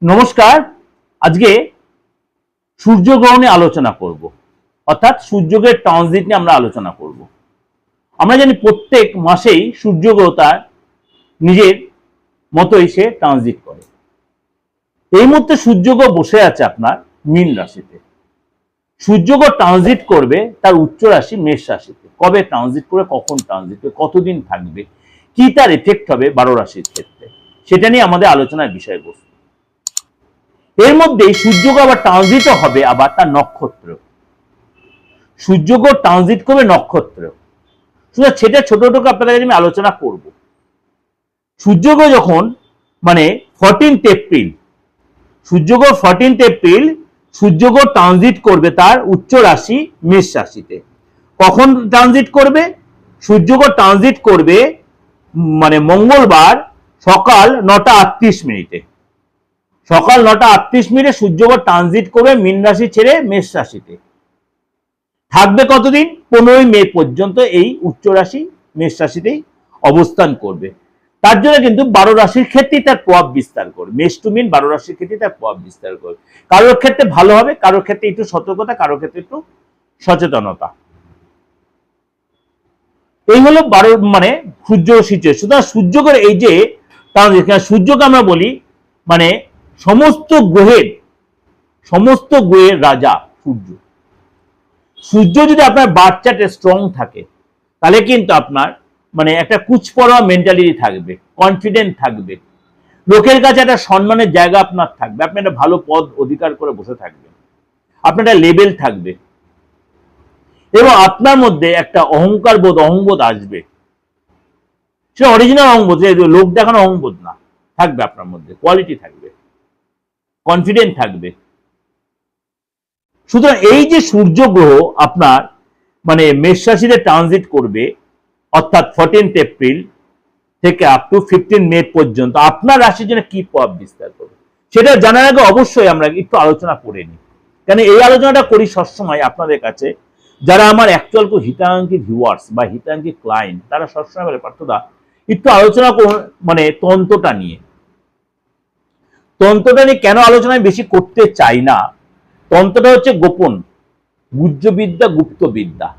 নমস্কার। আজকে সূর্যগ্রহণ নিয়ে আলোচনা করব, অর্থাৎ সূর্যগ্রহের ট্রানজিট নিয়ে আমরা আলোচনা করব। আমরা জানি প্রত্যেক মাসেই সূর্যগ্রহ তার নিজের মতোই সে ট্রানজিট করে। এই মুহূর্তে সূর্যগ্রহ বসে আছে আপনার মীন রাশিতে। সূর্যগ্রহ ট্রানজিট করবে তার উচ্চ রাশি মেষ রাশিতে। কবে ট্রানজিট করবে, কখন ট্রানজিট করবে, কতদিন থাকবে, কি তার এফেক্ট হবে 12 রাশির ক্ষেত্রে, সেটা নিয়ে আমাদের আলোচনার বিষয়বস্তু। এর মধ্যেই সূর্যগ্রহ আবার ট্রানজিটও হবে আবার তার নক্ষত্র। সূর্যগ্রহ ট্রানজিট করবে নক্ষত্র, সেটা ছোট ছোট আপনাদের কাছে আমি আলোচনা করব। সূর্যগ্রহ যখন 14 এপ্রিল, সূর্যগ্রহ 14 এপ্রিল সূর্যগ্রহ ট্রানজিট করবে তার উচ্চ রাশি মেষ রাশিতে। কখন ট্রানজিট করবে? সূর্যগ্রহ ট্রানজিট করবে মঙ্গলবার সকাল 9:38। সকাল 9:38 সূর্যগ্রহ ট্রানজিট করবে মীন রাশি ছেড়ে মেষ রাশিতে। থাকবে কতদিন? 15 মে পর্যন্ত এই উচ্চ রাশি মেষ রাশিতেই অবস্থান করবে। তার জন্য কিন্তু 12 রাশির ক্ষেত্রেই তার প্রভাব বিস্তার করবে। মেষ টু মীন 12 রাশির ক্ষেত্রে তার প্রভাব বিস্তার করবে। কারোর ক্ষেত্রে ভালো হবে, কারোর ক্ষেত্রে একটু সতর্কতা, কারোর ক্ষেত্রে একটু সচেতনতা। এই হলো 12 সূর্য সিচুয়েশন। সুতরাং সূর্যগ্রহের এই যে সূর্যকে আমরা বলি সমস্ত গ্রহের রাজা সূর্য। সূর্য যদি আপনার বার্থ চার্টে স্ট্রং থাকে তাহলে কিন্তু আপনার একটা কুচপড়া মেন্টালিটি থাকবে, কনফিডেন্ট থাকবে, লোকের কাছে একটা সম্মানের জায়গা আপনার থাকবে, আপনি একটা ভালো পদ অধিকার করে বসে থাকবেন, আপনার একটা লেভেল থাকবে এবং আপনার মধ্যে একটা অহংবোধ আসবে। সেটা অরিজিনাল অহংবোধ, লোক দেখানো অহংবোধ না, থাকবে আপনার মধ্যে, কোয়ালিটি থাকবে, কনফিডেন্ট থাকবে। সুতরাং এই যে সূর্য গ্রহ আপনার মেষ রাশিতে ট্রানজিট করবে, অর্থাৎ 14 এপ্রিল থেকে আপ টু 15 মে পর্যন্ত আপনার রাশির জন্য কি প্রভাব বিস্তার করবে সেটা জানার আগে অবশ্যই আমরা একটু আলোচনা করে নিই। কেন এই আলোচনাটা করি সবসময় আপনাদের কাছে, যারা আমার অ্যাকচুয়াল হিতাকাঙ্ক্ষী ভিউয়ার্স বা হিতাকাঙ্ক্ষী ক্লায়েন্ট, তারা সবসময় বলে পার্থদা একটু আলোচনা করুন তন্ত্রটা নিয়ে। তন্ত্রটা নিয়ে কেন আলোচনা বেশি করতে চাই না, তন্ত্রটা হচ্ছে গোপন গুহ্যবিদ্যা, গুপ্তবিদ্যা।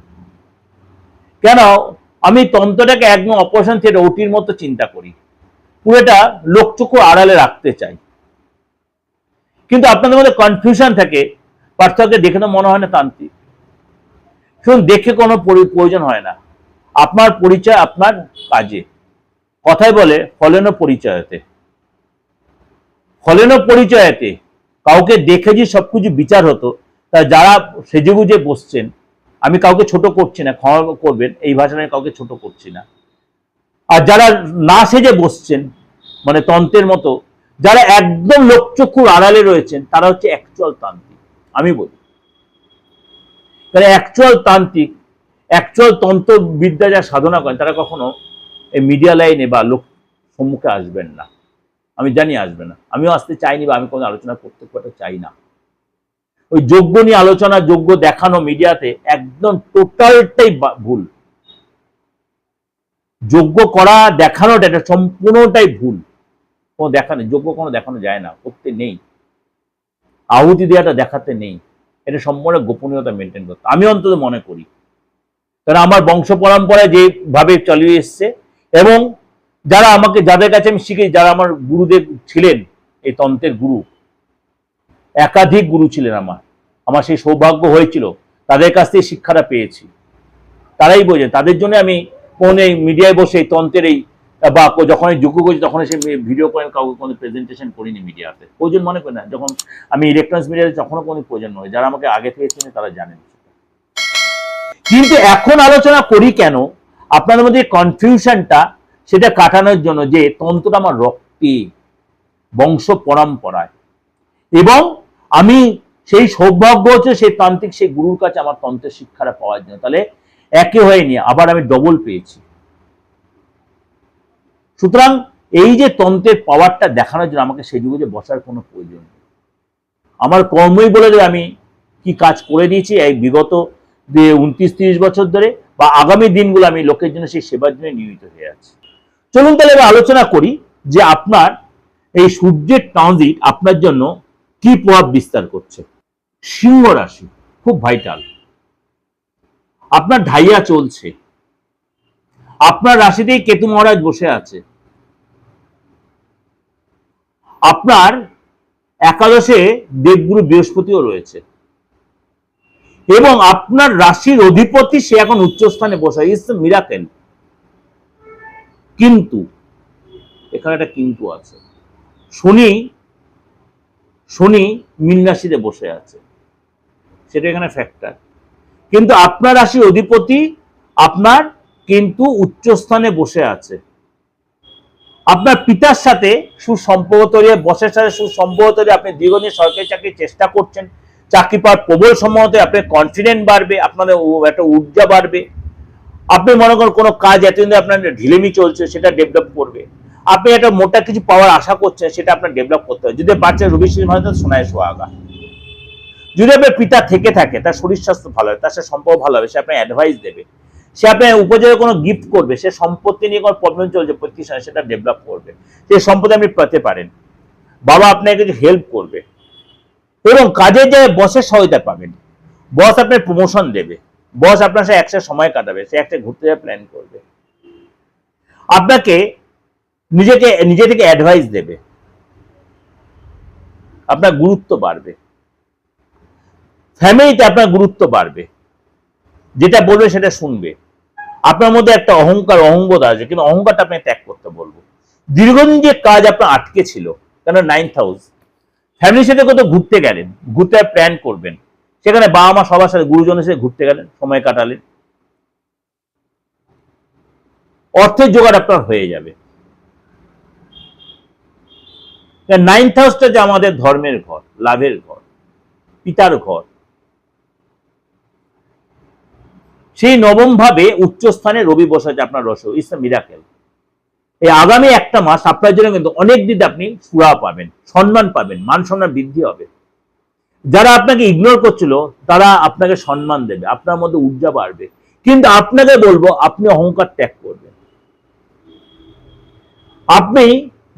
কেন আমি তন্ত্রটাকে একদম অপারেশন থিয়েটার ওটির মতো চিন্তা করি, পুরোটা লোকচক্ষু আড়ালে রাখতে চাই। কিন্তু আপনাদের মধ্যে কনফিউশন থাকে, পার্থক্যকে দেখে তো মনে হয় না তান্ত্রিক। শুনুন, দেখে কোনো প্রয়োজন হয় না। আপনার পরিচয় আপনার কাজে। কথায় বলে ফলেন পরিচয়তে, ফলেন পরিচয়তে। কাউকে দেখে যে সবকিছু বিচার হতো, তা যারা সেজেগুজে বসছেন, আমি কাউকে ছোট করছি না, ক্ষমা করবেন এই ভাষা নিয়ে, কাউকে ছোট করছি না। আর যারা না সেজে বসছেন তন্ত্রের মতো, যারা একদম লোকচক্ষুর আড়ালে রয়েছেন, তারা হচ্ছে অ্যাকচুয়াল তান্ত্রিক। আমি বলি অ্যাকচুয়াল তান্ত্রিক, অ্যাকচুয়াল তন্ত্রবিদ্যা যা সাধনা করেন, তারা কখনো এই মিডিয়া লাইনে বা লোক সম্মুখে আসবেন না। আমি জানি আসবে না, আমিও আসতে চাইনি, বা আমি কোনো আলোচনা করতে চাই না। ওই যোগ্য নিয়ে আলোচনা, যোগ্য দেখানো মিডিয়াতে একদম টোটালটাই ভুল। যোগ্য করা, দেখানোটা এটা সম্পূর্ণটাই ভুল। কোনো দেখানো, যোগ্য কোনো দেখানো যায় না, করতে নেই। আহুতি দেওয়াটা দেখাতে নেই, এটা সম্পূর্ণ গোপনীয়তা মেনটেন করতে আমি অন্তত মনে করি। কারণ আমার বংশ পরম্পরায় যেভাবে চালিয়ে এসছে, এবং যারা আমাকে, যাদের কাছে আমি শিখেছি, যারা আমার গুরুদেব ছিলেন, এই তন্ত্রের গুরু, একাধিক গুরু ছিলেন আমার সেই সৌভাগ্য হয়েছিল, তাদের কাছ থেকে শিক্ষাটা পেয়েছি। তারাই বোঝেন, তাদের জন্য আমি কোন এই মিডিয়ায় বসে তন্ত্রের এই বা যখন যোগ্য করছি, তখন সে ভিডিও করেন, কাউকে কোনো প্রেজেন্টেশন করিনি মিডিয়াতে, প্রয়োজন মনে করি না। যখন আমি ইলেকট্রনিক্স মিডিয়াতে তখনও কোনো প্রয়োজন নয়, যারা আমাকে আগে থেকে চেনে তারা জানেন। কিন্তু এখন আলোচনা করি কেন, আপনাদের মধ্যে কনফিউশনটা সেটা কাটানোর জন্য, যে তন্ত্রটা আমার রক্তে, বংশ পরম্পরায়, এবং আমি সেই সৌভাগ্য হচ্ছে সেই তান্ত্রিক, সেই গুরুর কাছে আমার তন্ত্রের শিক্ষাটা পাওয়ার জন্য। তাহলে একে হয়নি, আবার আমি ডবল পেয়েছি। সুতরাং এই যে তন্ত্রের পাওয়ারটা দেখানোর জন্য আমাকে সেই যুগে বসার কোনো প্রয়োজন নেই। আমার কর্মই বলে দেবে আমি কি কাজ করে দিয়েছি এই বিগত 29-30 বছর ধরে, বা আগামী দিনগুলো আমি লোকের জন্য সেই সেবার জন্য নিয়োজিত হয়ে আছি। চলুন তাহলে এবার আলোচনা করি যে আপনার এই সূর্যের ট্রানজিট আপনার জন্য কি প্রভাব বিস্তার করছে। সিংহ রাশি খুব ভাইটাল, আপনার ঢাইয়া চলছে, আপনার রাশিতেই কেতু মহারাজ বসে আছে, আপনার একাদশে দেবগুরু বৃহস্পতিও রয়েছে এবং আপনার রাশির অধিপতি সে এখন উচ্চস্থানে বসে, ইটস মিরাকেল। কিন্তু এখানে একটা কিন্তু আছে, শনি মীন রাশিতে বসে আছে, সেটা এখানে ফ্যাক্টর। কিন্তু আপনার রাশির অধিপতি আপনার কিন্তু উচ্চস্থানে বসে আছে, আপনার পিতার সাথে সুসম্পর্ক তৈরি, বসের সাথে সুসম্পর্ক তৈরি, আপনি দীর্ঘদিন সরকারি চাকরির চেষ্টা করছেন, চাকরি পাওয়ার প্রবল সম্ভাবনা, আপনার কনফিডেন্ট বাড়বে, আপনাদের একটা ঊর্জা বাড়বে, আপনি মনে করেন কোনো কাজ এতদিন আপনার ঢিলেমি চলছে সেটা ডেভেলপ করবে, আপনি একটা মোটা কিছু পাওয়ার আশা করছেন সেটা আপনার ডেভেলপ করতে হবে। যদি বাচ্চা রবি ভালো সোনায় সোহাগা, যদি আপনার পিতা থেকে থাকে তার শরীর স্বাস্থ্য ভালো হবে, তার সাথে সম্পর্ক ভালো হবে, সে আপনার অ্যাডভাইস দেবে, সে আপনার উপযোগে কোনো গিফট করবে, সে সম্পত্তি নিয়ে কোনো প্রবলেম চলছে প্রতিষ্ঠানে সেটা ডেভেলপ করবে, সে সম্পত্তি আপনি পেতে পারেন, বাবা আপনাকে কিছু হেল্প করবে এবং কাজের জায়গায় বসের সহায়তা পাবেন, বস আপনার প্রমোশন দেবে, বস আপনার সাথে একসাথে সময় কাটাবে, সে একটা ঘুরতে যাওয়ার প্ল্যান করবে, আপনাকে নিজে থেকে অ্যাডভাইস দেবে, আপনার গুরুত্ব বাড়বে, ফ্যামিলিতে আপনার গুরুত্ব বাড়বে, যেটা বলবে সেটা শুনবে, আপনার মধ্যে একটা অহংবোধ আছে, কিন্তু অহংকারটা আপনি ত্যাগ করতে বলবো। দীর্ঘদিন যে কাজ আপনার আটকে ছিল, কেন 9th হাউস, ফ্যামিলির সাথে কোথাও ঘুরতে গেলেন, ঘুরতে প্ল্যান করবেন, সেখানে বাবা মা সবার সাথে গুরুজনের সাথে ঘুরতে গেলেন, সময় কাটালেন, অর্থের জোগাড় আপনার হয়ে যাবে। 9th হাউসটা যে আমাদের ধর্মের ঘর, লাভের ঘর, পিতার ঘর, সেই নবম ভাবে উচ্চস্থানে রবি বসে আপনার রস, ইটস আ মিরাকেল। এই আগামী একটা মাস আপনার জন্য কিন্তু অনেক দিন আপনি সুরা পাবেন, সম্মান পাবেন, মান সম্মান বৃদ্ধি হবে। যারা আপনাকে ইগনোর করছিল তারা আপনাকে সম্মান দেবে, আপনার মধ্যে ঊর্জা বাড়বে, কিন্তু আপনাকে বলবো আপনি অহংকার ত্যাগ করবেন। আপনি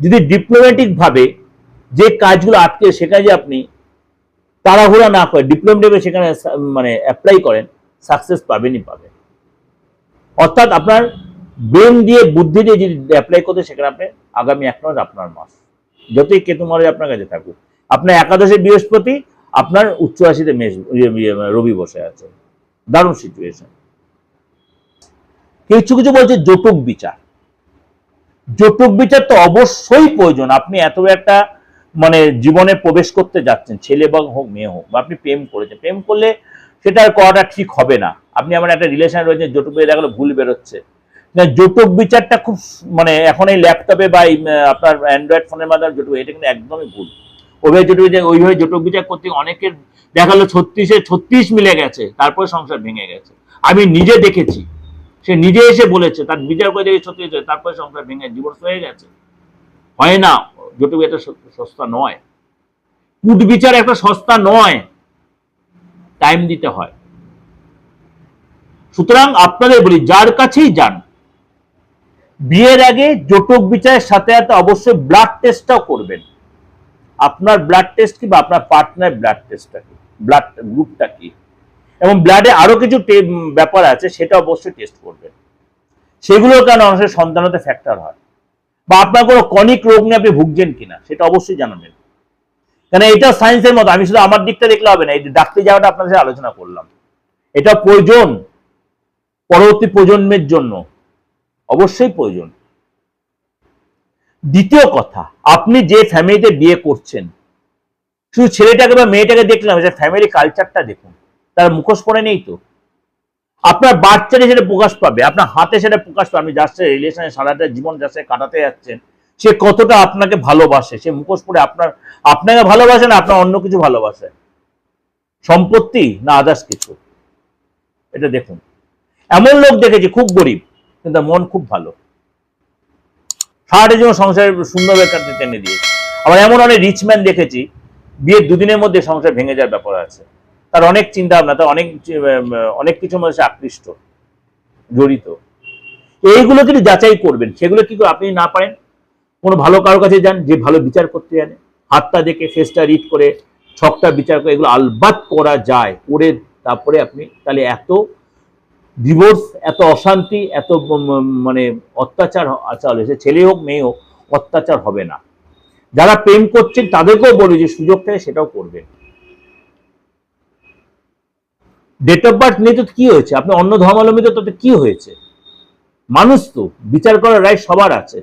যদি ডিপ্লোম্যাটিক ভাবে যে কাজগুলো আটকে সেখানে যে আপনি তাড়াহুড়া না করে ডিপ্লোম্যাটিক সেখানে মানে অ্যাপ্লাই করেন, সাকসেস পাবেনই পাবেন। অর্থাৎ আপনার ব্রেন দিয়ে বুদ্ধি দিয়ে যদি অ্যাপ্লাই করতে সেখানে আপনি আগামী এক মাস আপনার মাস, যতই কেতু মহারাজ আপনার কাছে থাকুক, আপনার একাদশে বৃহস্পতি, আপনার উচ্চ রাশিতে রবি বসে আছে, দারুণ সিচুয়েশন। কিছু কিছু বলছে জটক বিচার, জটক বিচার তো অবশ্যই প্রয়োজন। আপনি এত একটা মানে জীবনে প্রবেশ করতে যাচ্ছেন, ছেলে বা হোক মেয়ে হোক, বা আপনি প্রেম করেছেন, প্রেম করলে সেটা করাটা ঠিক হবে না। আপনি আমার একটা রিলেশন রয়েছে, জটক বিচার দেখালে ভুল বেরোচ্ছে, জটক বিচারটা খুব মানে এখন এই ল্যাপটপে বা আপনার অ্যান্ড্রয়েড ফোনের মাধ্যমে জটক, এটা কিন্তু একদমই ভুল। ওইভাবে জটক বিচার করতে অনেকের দেখালো 36 মিলে গেছে, তারপরে সংসার ভেঙে গেছে। আমি নিজে দেখেছি, সে নিজে এসে বলেছে তার বিচার করে দেখে 36, তারপরে সংসার ভেঙে ডিভোর্স হয়ে গেছে। হয় না, জটক এটা সস্তা নয়, কুট বিচার একটা সস্তা নয়, টাইম দিতে হয়। সুতরাং আপনাদের বলি, যার কাছেই যান বিয়ের আগে জটক বিচারের সাথে সাথে অবশ্যই ব্লাড টেস্টটাও করবেন। আপনার ব্লাড টেস্ট কি বা আপনার পার্টনার ব্লাড টেস্টটা কি, ব্লাড গ্রুপটা কি, এবং ব্লাডে আরো কিছু ব্যাপার আছে সেটা অবশ্যই টেস্ট করবেন। সেগুলোর কারণে অনেক সন্তানতে ফ্যাক্টর হয়, বা আপনার কোনো ক্রনিক রোগ নিয়ে আপনি ভুগছেন কিনা সেটা অবশ্যই জানাবেন। কেন এটা সায়েন্সের মতো, আমি শুধু আমার দিকটা দেখলে হবে না, এই ডাক্তারি যাওয়াটা আপনার সাথে আলোচনা করলাম, এটা প্রয়োজন পরবর্তী প্রজন্মের জন্য, অবশ্যই প্রয়োজন। দ্বিতীয় কথা, আপনি যে ফ্যামিলিতে বিয়ে করছেন, শুধু ছেলেটাকে বা মেয়েটাকে দেখলাম, ফ্যামিলি কালচারটা দেখুন, তার মুখোশ পড়ে নেই তো, আপনার বাচ্চারে সেটা প্রকাশ পাবে, আপনার হাতে সেটা প্রকাশ পাবে। আপনি যার সাথে রিলেশনে সারাটা জীবন যার সাথে কাটাতে যাচ্ছেন, সে কতটা আপনাকে ভালোবাসে, সে মুখোশ পড়ে আপনাকে ভালোবাসে না আপনার অন্য কিছু ভালোবাসে, সম্পত্তি না আদার্স কিছু, এটা দেখুন। এমন লোক দেখেছি খুব গরিব কিন্তু মন খুব ভালো, সারাটা জীবন সংসারের সুন্দরভাবে কাটতে টেনে দিয়েছে। আবার এমন অনেক রিচম্যান দেখেছি বিয়ের দুদিনের মধ্যে সংসার ভেঙে যাওয়ার ব্যাপার আছে, তার অনেক চিন্তা ভাবনা, তার অনেক কিছুর মধ্যে আকৃষ্ট জড়িত। এইগুলো কিন্তু যাচাই করবেন, সেগুলো কি করে আপনি না পারেন কোনো ভালো কারোর কাছে যান যে ভালো বিচার করতে জানে, হাতটা দেখে ফেসটা রিড করে ছকটা বিচার করে, এগুলো আলবাত করা যায়, করে তারপরে আপনি তাহলে এত ডিভোর্স, এত অশান্তি, এত মানে অত্যাচার আচার হয়েছে, ছেলে হোক মেয়ে হোক, অত্যাচার হবে না। যারা প্রেম করছেন তাদেরকেও বলি যে সুযোগ থাকে সেটাও করবেন। ডেট অফ বার্থ নিয়ে তো কি হয়েছে, আপনি অন্য ধর্মাবলম্বী তো তাতে কি হয়েছে, মানুষ তো, বিচার করার রায় সবার আছে।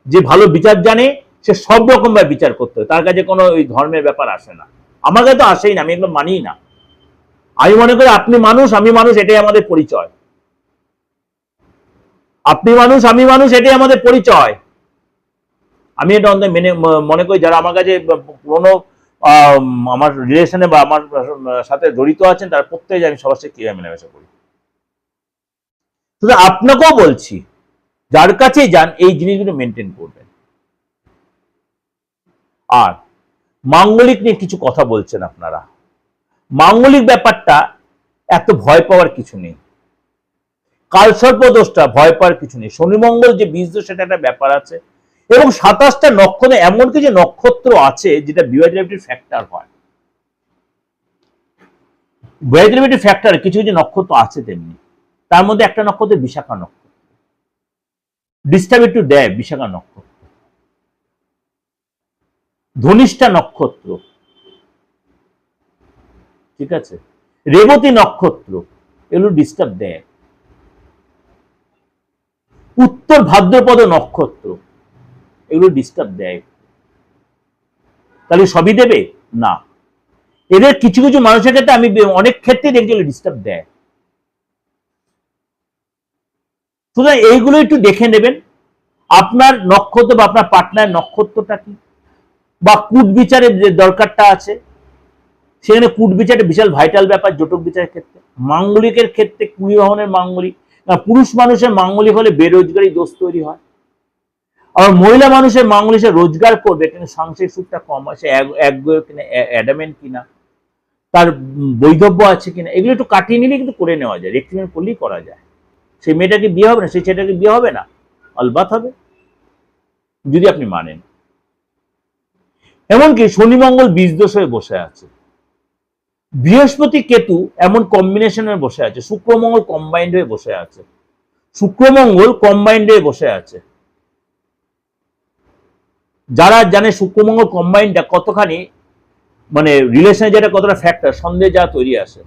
যে ভালো বিচার জানে সে সব রকম ভাবে বিচার করতে হয়, তার কাছে কোনো ওই ধর্মের ব্যাপার আসে না। আমার কাছে তো আসেই না, আমি এগুলো মানিই না। আমি মনে করি আপনি মানুষ আমি মানুষ, এটাই আমাদের পরিচয়। আপনি মানুষ আমি মানুষ, এটাই আমাদের পরিচয়। আমি এটা মেনে মনে করি যারা আমার কাছে পুরোনো আমার রিলেশনে বা আমার সাথে জড়িত আছেন তারা প্রত্যেকে আমি সবার সাথে কিভাবে মেলামেশা করি। শুধু আপনাকেও বলছি যার কাছেই যান এই জিনিসগুলো মেনটেন করবেন। আর মাঙ্গলিক নিয়ে কিছু কথা বলছেন আপনারা, মাঙ্গলিক ব্যাপারটা এত ভয় পাওয়ার কিছু নেই, কালসর্প দোষটা ভয় পাওয়ার কিছু নেই, শনি মঙ্গল যে বীজ দোষ সেটা একটা ব্যাপার আছে, এবং 27টা নক্ষত্র, এমন কিছু নক্ষত্র আছে যেটা বিভাজিবিলিটি ফ্যাক্টর হয়, বিভাজিবিলিটি ফ্যাক্টর কিছু কিছু নক্ষত্র আছে তেমনি। তার মধ্যে একটা নক্ষত্র বিশাখা নক্ষত্র, ডিস্টার্ব একটু দেয় বিশাখা নক্ষত্র। ধনিষ্ঠা নক্ষত্র, ঠিক আছে, রেবতী নক্ষত্র, এগুলো ডিস্টার্ব দেয়। উত্তর ভাদ্রপদ নক্ষত্র, এগুলো ডিস্টার্ব দেয়। তাহলে সবই দেবে না, এদের কিছু কিছু মানুষের ক্ষেত্রে আমি অনেক ক্ষেত্রে দেখছি ডিস্টার্ব দেয়। সুতরাং এইগুলো একটু দেখে নেবেন, আপনার নক্ষত্র বা আপনার পার্টনার নক্ষত্রটা কি, বা কুট বিচারের যে দরকারটা আছে সেখানে কুট বিচারটা বিশাল ভাইটাল ব্যাপার জটক বিচারের ক্ষেত্রে। মাঙ্গলিকের ক্ষেত্রে কুড়িবাহনের মাঙ্গলিক, পুরুষ মানুষের মাঙ্গলিক হলে বেরোজগারি দোষ তৈরি হয়, আর মহিলা মানুষের মাঙ্গলিক সে রোজগার করবে কিন্তু সাংসারিক সুখটা কম হয়, সে একগুয়ে কিনা, অ্যাডামেন্ট কিনা, তার বৈধব্য আছে কিনা, এগুলো একটু কাটিয়ে নিলে কিন্তু করে নেওয়া যায়, রেক্টিফাই করলেই করা যায়। সেই মেয়েটাকে বিয়ে হবে না, সেই ছেলেটাকে বিয়ে হবে না, আলবাত হবে যদি আপনি মানেন। এমনকি শনি মঙ্গল বীজ দোষ হয়ে বসে আছে, বৃহস্পতি কেতু এমন কম্বিনেশনে বসে আছে, শুক্রমঙ্গল কম্বাইন্ড হয়ে বসে আছে, শুক্রমঙ্গল কম্বাইন্ড হয়ে বসে আছে। যারা জানে শুক্রমঙ্গল কম্বাইন্ডটা কতখানি মানে রিলেশনে যেটা কতটা ফ্যাক্টর, সন্দেহ যা তৈরি আসে,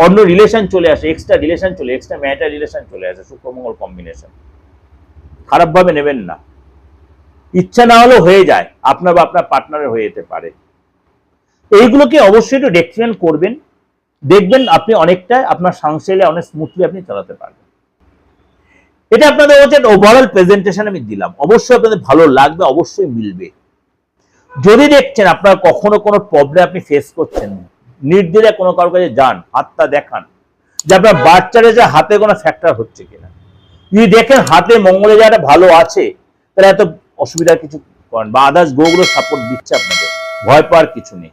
অন্য রিলেশন চলে আসে, এক্সট্রা রিলেশন চলে, এক্সট্রা ম্যাটার রিলেশন চলে আসে, শুক্রমঙ্গল কম্বিনেশন। খারাপ ভাবে নেবেন না, ইচ্ছা না হলেও হয়ে যায়, আপনার বা আপনার পার্টনারের হয়ে যেতে পারে। এইগুলোকে অবশ্যই একটু রেক্টিফাই করবেন, দেখবেন আপনি অনেকটা আপনার সংসারে অনেক স্মুথলি আপনি চালাতে পারবেন। এটা আপনাদের হচ্ছে ওভারঅল প্রেজেন্টেশন আমি দিলাম, অবশ্যই আপনাদের ভালো লাগবে, অবশ্যই মিলবে। যদি দেখছেন আপনার কখনো কোনো প্রবলেম আপনি ফেস করছেন, নির্দ্বিধায় কোনো কারোর কাছে যান, হাতটা দেখান যে আপনার বাচ্চারা যে হাতে কোনো ফ্যাক্টর হচ্ছে কিনা। যদি দেখেন হাতে মঙ্গলে যারা ভালো আছে তাহলে এত অসুবিধার কিছু করেন, বা আদার্স গ্রহগুলো সাপোর্ট দিচ্ছে আপনাদের, ভয় পাওয়ার কিছু নেই,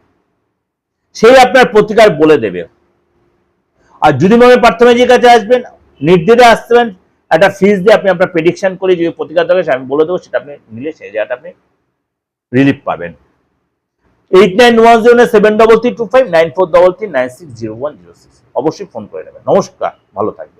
সেই আপনার প্রতিকার বলে দেবে। আর যদি মনে প্রার্থনাজির কাছে আসবেন, নির্দ্বিধায় আসবেন, একটা ফিস দিয়ে আপনি আপনার প্রেডিকশন করে যে প্রতিকার দরকার আমি বলে দেবো, সেটা আপনি নিলে সেই জায়গাটা আপনি রিলিফ পাবেন। 891073325943960106 অবশ্যই ফোন করে নেবেন। নমস্কার, ভালো থাকবেন।